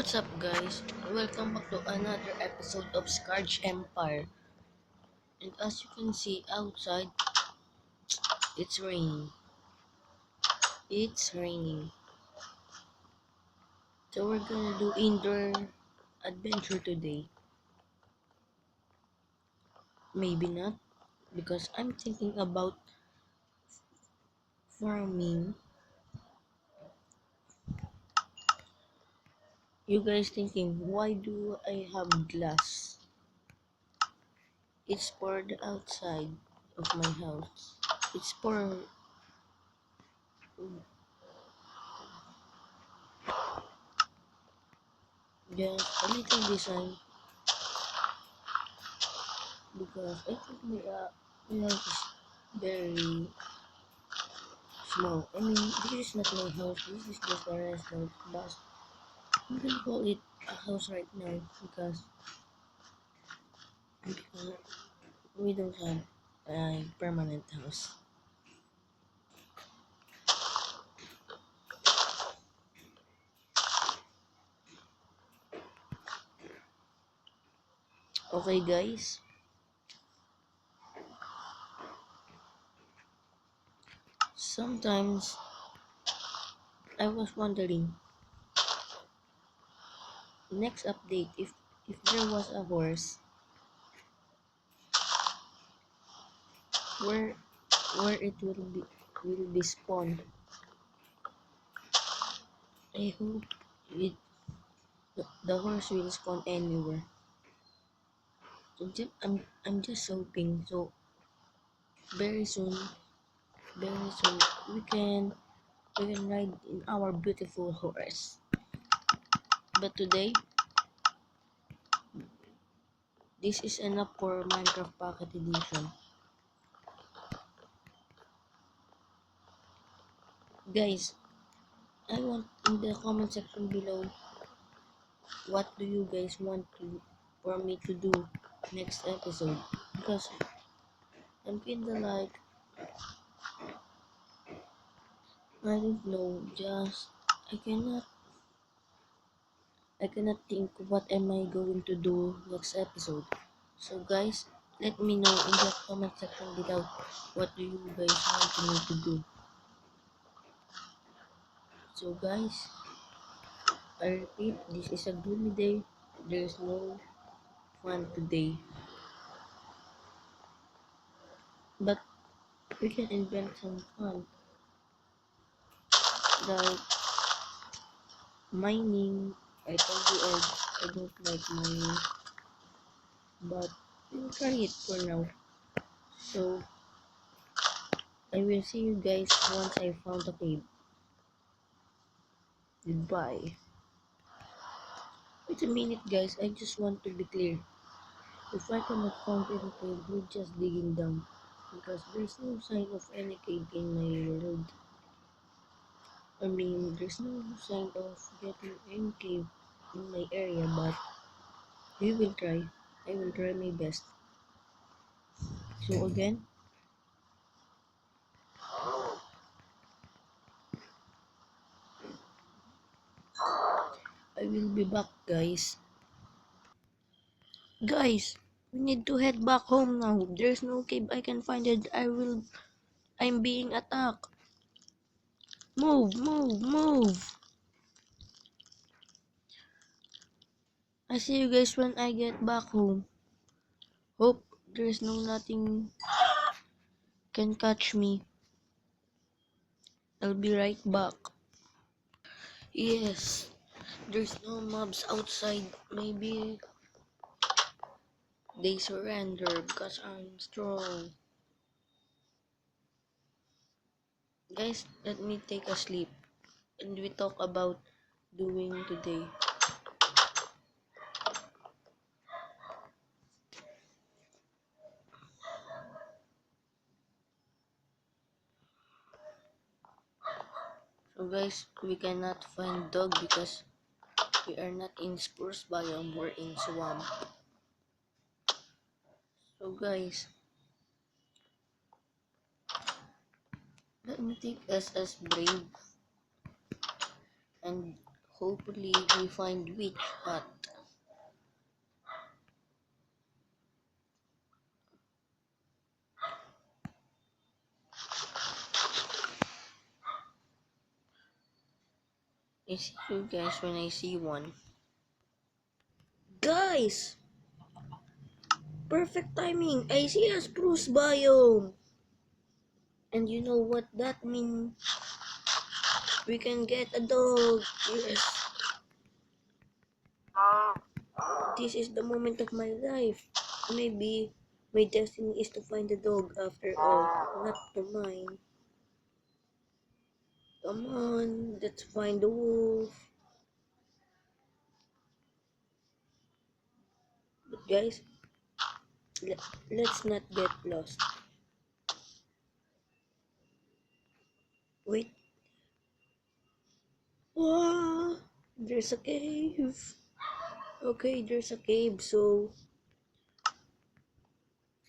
What's up, guys? Welcome back to another episode of Scourge Empire. And as you can see outside, it's raining. It's raining. So we're gonna do indoor adventure today. Maybe not, because I'm thinking about farming. You guys thinking, why do I have glass? It's for the outside of my house. It's for just a little design because I think my house is very small. I mean, this is not my house. This is just a restaurant, but I'm gonna call it a house right now because we don't have a permanent house. Okay, guys. Sometimes I was wondering, next update, if there was a horse, where it will be spawned. I hope it the horse will spawn anywhere. I'm just hoping. So very soon, very soon we can ride in our beautiful horse. But today, this is enough for Minecraft Pocket Edition. Guys, I want in the comment section below, what do you guys want for me to do next episode? Because I'm kinda like, I don't know, just I cannot think what am I going to do next episode. So guys, let me know in the comment section below, what do you guys want me to do. So guys, I repeat, this is a gloomy day. There's no fun today. But we can invent some fun, like mining. I told you I don't like mining, but we'll try it for now. So I will see you guys once I found a cave. Goodbye. Wait a minute, guys. I just want to be clear. If I cannot find any cave, we're just digging down, because there's no sign of any cave in my world. I mean, there's no sign of getting any cave in my area, but we will try. I will try my best. So again, I will be back, guys. Guys, we need to head back home now. There's no cave I can find it. I'm being attacked. Move, move, move. I see you guys when I get back home. Hope there's nothing can catch me. I'll be right back. Yes, there's no mobs outside. Maybe they surrender because I'm strong. Guys, let me take a sleep and we talk about doing today. So guys, we cannot find dog because we are not in spruce biome, we're in swamp. So guys, let me take SS Brave and Hopefully we find Witch Hut. I see you guys when I see one. Guys! Perfect timing! I see a spruce biome! And you know what that means? We can get a dog! Yes! This is the moment of my life. Maybe my destiny is to find a dog after all, not to mine. Come on, let's find the wolf. But guys, let's not get lost. Wait. Wow, there's a cave. Okay, there's a cave, so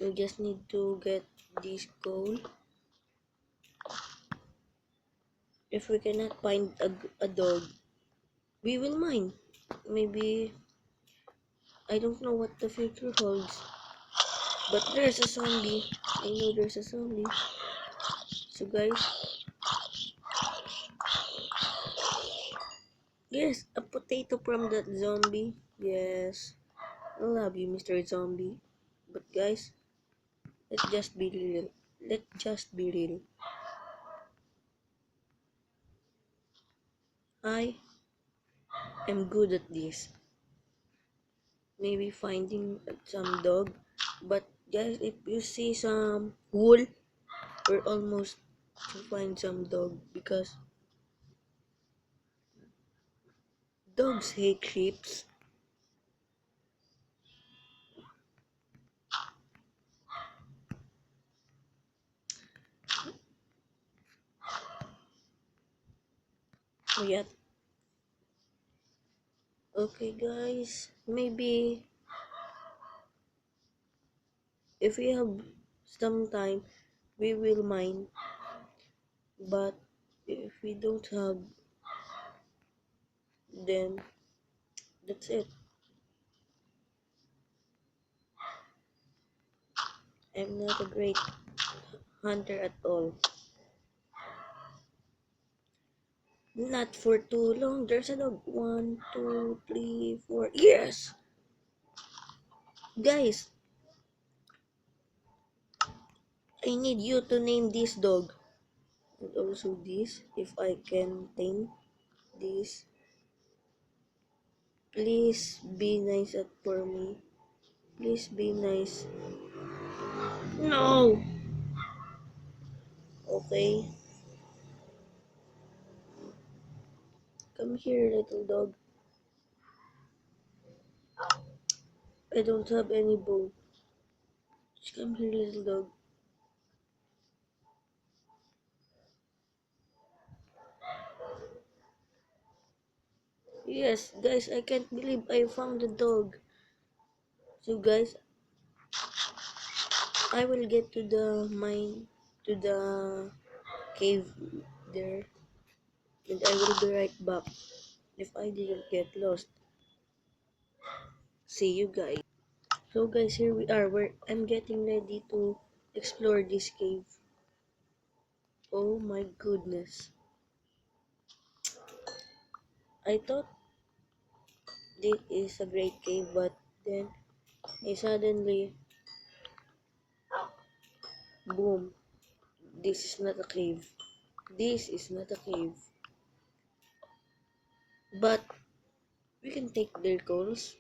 we just need to get this gold. If we cannot find a dog, we will mine. Maybe, I don't know what the future holds. But there's a zombie. I know there's a zombie. So guys, yes, a potato from that zombie. Yes, I love you, Mr. Zombie. But guys, let's just be real. Let's just be real. I am good at this. Maybe finding some dog. But guys, if you see some wool, we're almost to find some dog because dogs hate sheep. So yeah. Okay guys, maybe if we have some time, we will mine. But if we don't have, then that's it. I'm not a great hunter at all. Not for too long. There's a dog. 1, 2, 3, 4. Yes! Guys, I need you to name this dog. And also this, if I can tame this. Please be nice for me. Please be nice. No! Okay. Come here, little dog. I don't have any bone. Just come here, little dog. Yes, guys, I can't believe I found the dog. So, guys, I will get to the mine, to the cave there, and I will be right back if I didn't get lost. See you guys. So, guys, here we are. I'm getting ready to explore this cave. Oh my goodness. I thought this is a great cave, but then I suddenly, boom, this is not a cave. This is not a cave. But we can take their calls,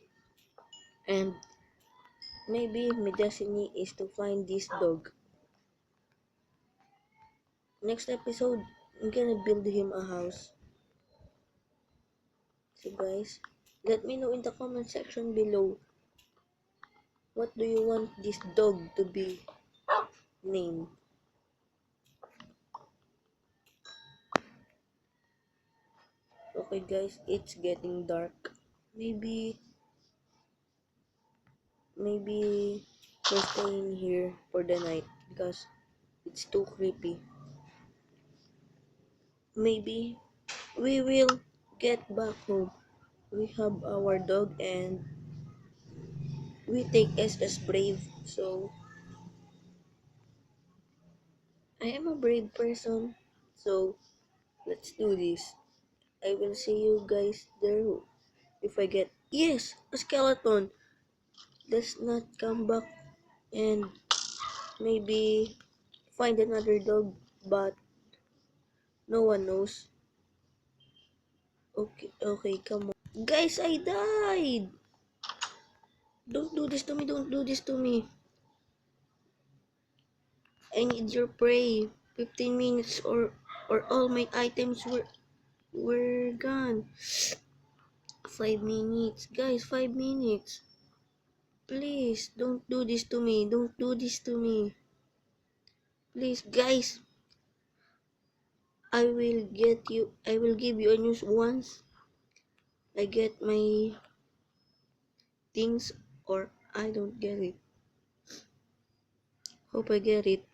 and maybe my destiny is to find this dog. Next episode, I'm gonna build him a house. So guys, let me know in the comment section below, what do you want this dog to be named? Okay guys, it's getting dark. Maybe we're staying here for the night because it's too creepy. Maybe we will get back home, we have our dog and we take SS Brave. So I am a brave person. So let's do this. I will see you guys there if I get yes a skeleton. Let's not come back and maybe find another dog, but no one knows. Okay, okay, come on. Guys, I died! Don't do this to me, don't do this to me. I need your prey. 15 minutes or all my items were gone. 5 minutes. Guys, 5 minutes. Please, don't do this to me. Don't do this to me. Please, guys. I will give you a news once I get my things or I don't get it. Hope I get it.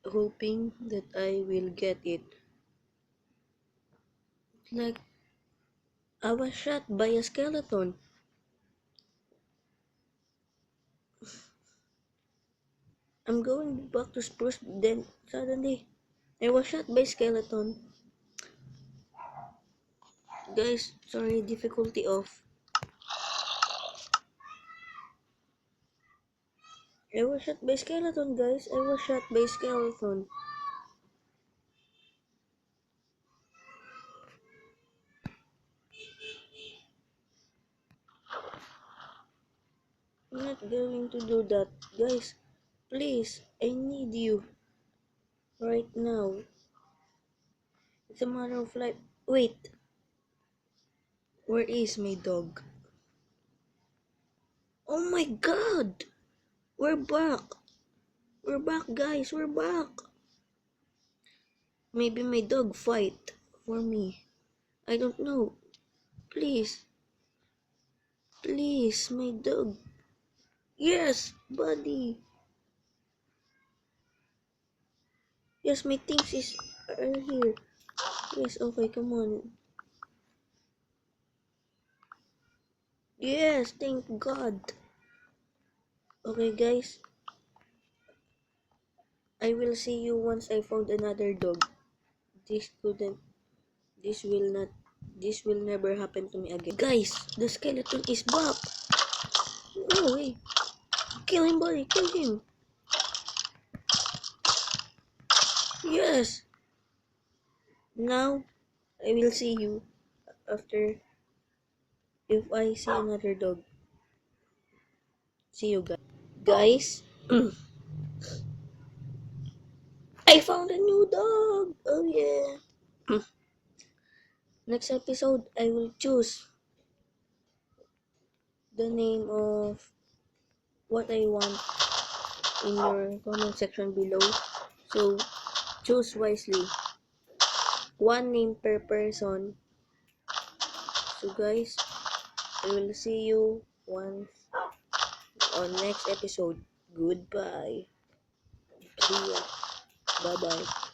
Hoping that I will get it. Like I was shot by a skeleton. I'm going back to Spruce, then suddenly I was shot by skeleton. Guys, sorry, difficulty off. I was shot by skeleton, guys. I was shot by skeleton. I'm not going to do that. Guys, please, I need you right now. It's a matter of life. Wait, where is my dog? Oh my god! We're back! We're back, guys! We're back! Maybe my dog fight for me. I don't know. Please. Please, my dog. Yes, buddy. Yes, my things are here. Yes, okay, come on. Yes, thank God. Okay, guys. I will see you once I found another dog. This couldn't, this will not, this will never happen to me again. Guys, the skeleton is back. No way. Kill him, buddy, kill him. Yes. Now, I will see you after if I see another dog. See you guys. Guys, I found a new dog. Oh yeah. Next episode, I will choose the name of what I want in your comment section below. So, choose wisely. One name per person. So guys, I will see you once on next episode. Goodbye. See ya. Bye bye.